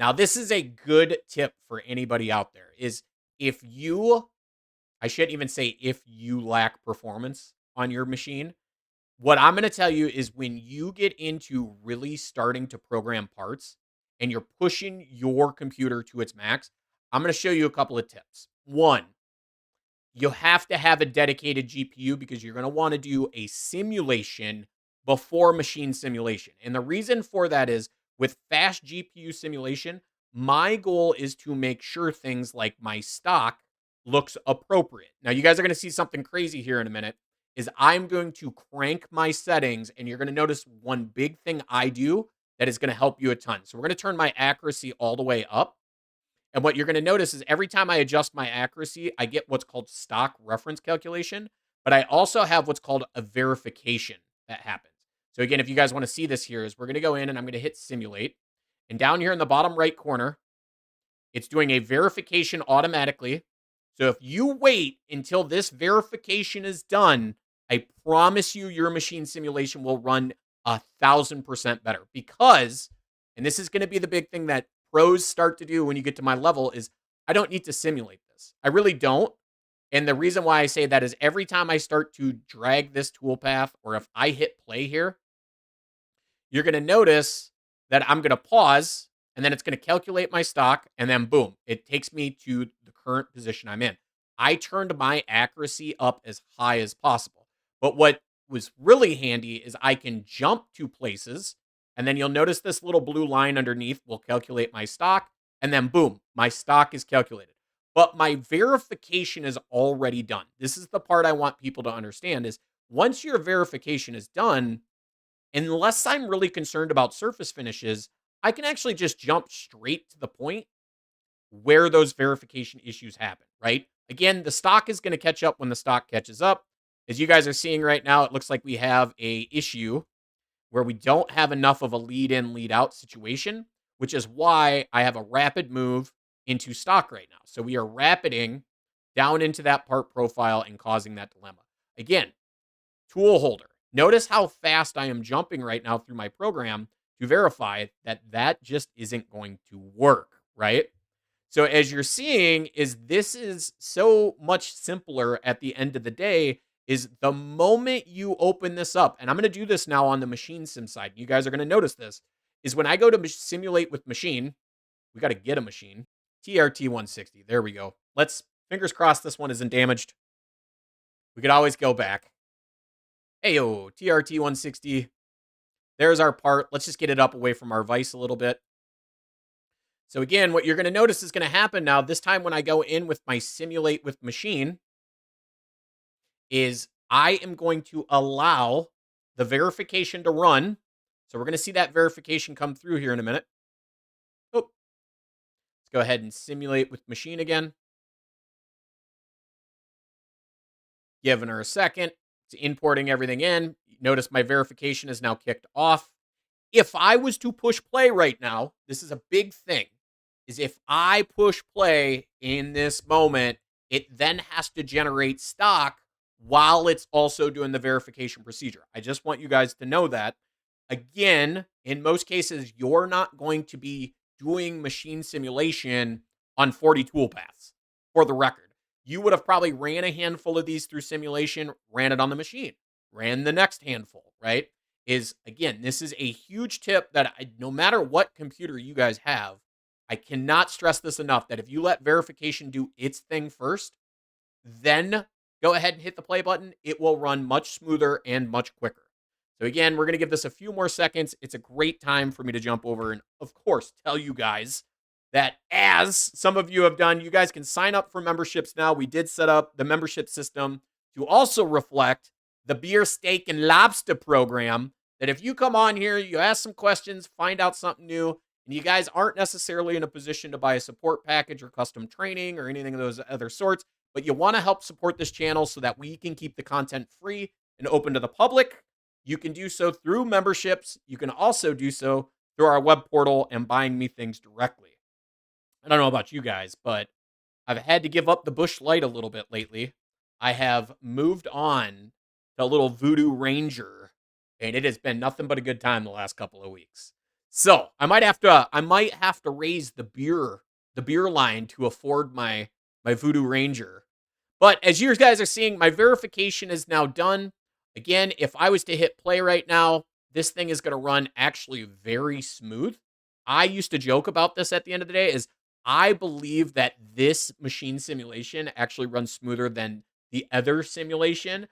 Now, this is a good tip for anybody out there is if you, I shouldn't even say if you lack performance on your machine. What I'm going to tell you is when you get into really starting to program parts and you're pushing your computer to its max, I'm going to show you a couple of tips. One, you have to have a dedicated GPU because you're going to want to do a simulation before machine simulation. And the reason for that is with fast GPU simulation, my goal is to make sure things like my stock looks appropriate. Now, you guys are going to see something crazy here in a minute is I'm going to crank my settings and you're going to notice one big thing I do that is going to help you a ton. So we're going to turn my accuracy all the way up. And what you're going to notice is every time I adjust my accuracy, I get what's called stock reference calculation, but I also have what's called a verification that happens. So again, if you guys want to see this here is we're going to go in and I'm going to hit simulate. And down here in the bottom right corner, it's doing a verification automatically. So if you wait until this verification is done, I promise you your machine simulation will run 1,000% better because, and this is going to be the big thing that pros start to do when you get to my level is I don't need to simulate this. I really don't. And the reason why I say that is every time I start to drag this toolpath or if I hit play here, you're going to notice that I'm going to pause and then it's going to calculate my stock and then boom, it takes me to the current position I'm in. I turned my accuracy up as high as possible. But what was really handy is I can jump to places and then you'll notice this little blue line underneath will calculate my stock and then boom, my stock is calculated. But my verification is already done. This is the part I want people to understand is once your verification is done, unless I'm really concerned about surface finishes, I can actually just jump straight to the point where those verification issues happen, right? Again, the stock is going to catch up when the stock catches up. As you guys are seeing right now, it looks like we have a issue where we don't have enough of a lead in, lead out situation, which is why I have a rapid move into stock right now. So we are rapiding down into that part profile and causing that dilemma. Again, tool holder. Notice how fast I am jumping right now through my program to verify that that just isn't going to work, right? So as you're seeing is this is so much simpler at the end of the day is the moment you open this up, and I'm going to do this now on the machine sim side. You guys are going to notice this is when I go to simulate with machine, we got to get a machine. TRT 160. There we go. Let's fingers crossed this one isn't damaged. We could always go back. Heyo, TRT 160. There's our part. Let's just get it up away from our vise a little bit. So again, what you're going to notice is going to happen now, this time when I go in with my simulate with machine, is I am going to allow the verification to run. So we're going to see that verification come through here in a minute. Oh, let's go ahead and simulate with machine again. Giving her a second. It's importing everything in. Notice my verification is now kicked off. If I was to push play right now, this is a big thing, is if I push play in this moment, it then has to generate stock while it's also doing the verification procedure. I just want you guys to know that. Again, in most cases, you're not going to be doing machine simulation on 40 toolpaths, for the record. You would have probably ran a handful of these through simulation, ran it on the machine, ran the next handful, right? Is again, this is a huge tip that no matter what computer you guys have, I cannot stress this enough that if you let verification do its thing first, then go ahead and hit the play button. It will run much smoother and much quicker. So again, we're going to give this a few more seconds. It's a great time for me to jump over and, of course, tell you guys that as some of you have done, you guys can sign up for memberships now. We did set up the membership system to also reflect the beer, steak, and lobster program that if you come on here, you ask some questions, find out something new, and you guys aren't necessarily in a position to buy a support package or custom training or anything of those other sorts, but you want to help support this channel so that we can keep the content free and open to the public, you can do so through memberships. You can also do so through our web portal and buying me things directly. I don't know about you guys, but I've had to give up the Busch Light a little bit lately. I have moved on to a little Voodoo Ranger, and it has been nothing but a good time the last couple of weeks. So I might have to raise the beer line to afford my Voodoo Ranger. But as you guys are seeing, my verification is now done. Again, if I was to hit play right now, this thing is going to run actually very smooth. I used to joke about this at the end of the day is I believe that this machine simulation actually runs smoother than the other simulation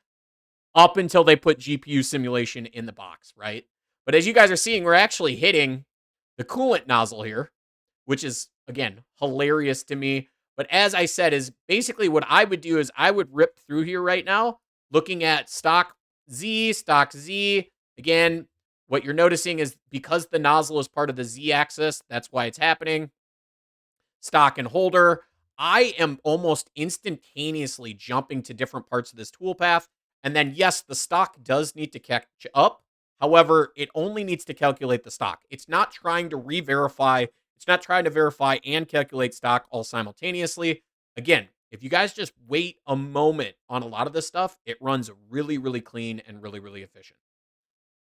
up until they put GPU simulation in the box, right? But as you guys are seeing, we're actually hitting the coolant nozzle here, which is again hilarious to me. But as I said, is basically what I would do is I would rip through here right now, looking at stock Z. Again, what you're noticing is because the nozzle is part of the Z axis, that's why it's happening. Stock and holder. I am almost instantaneously jumping to different parts of this toolpath. And then, yes, the stock does need to catch up. However, it only needs to calculate the stock. It's not trying to re-verify. It's not trying to verify and calculate stock all simultaneously. Again, if you guys just wait a moment on a lot of this stuff, it runs really, really clean and really, really efficient.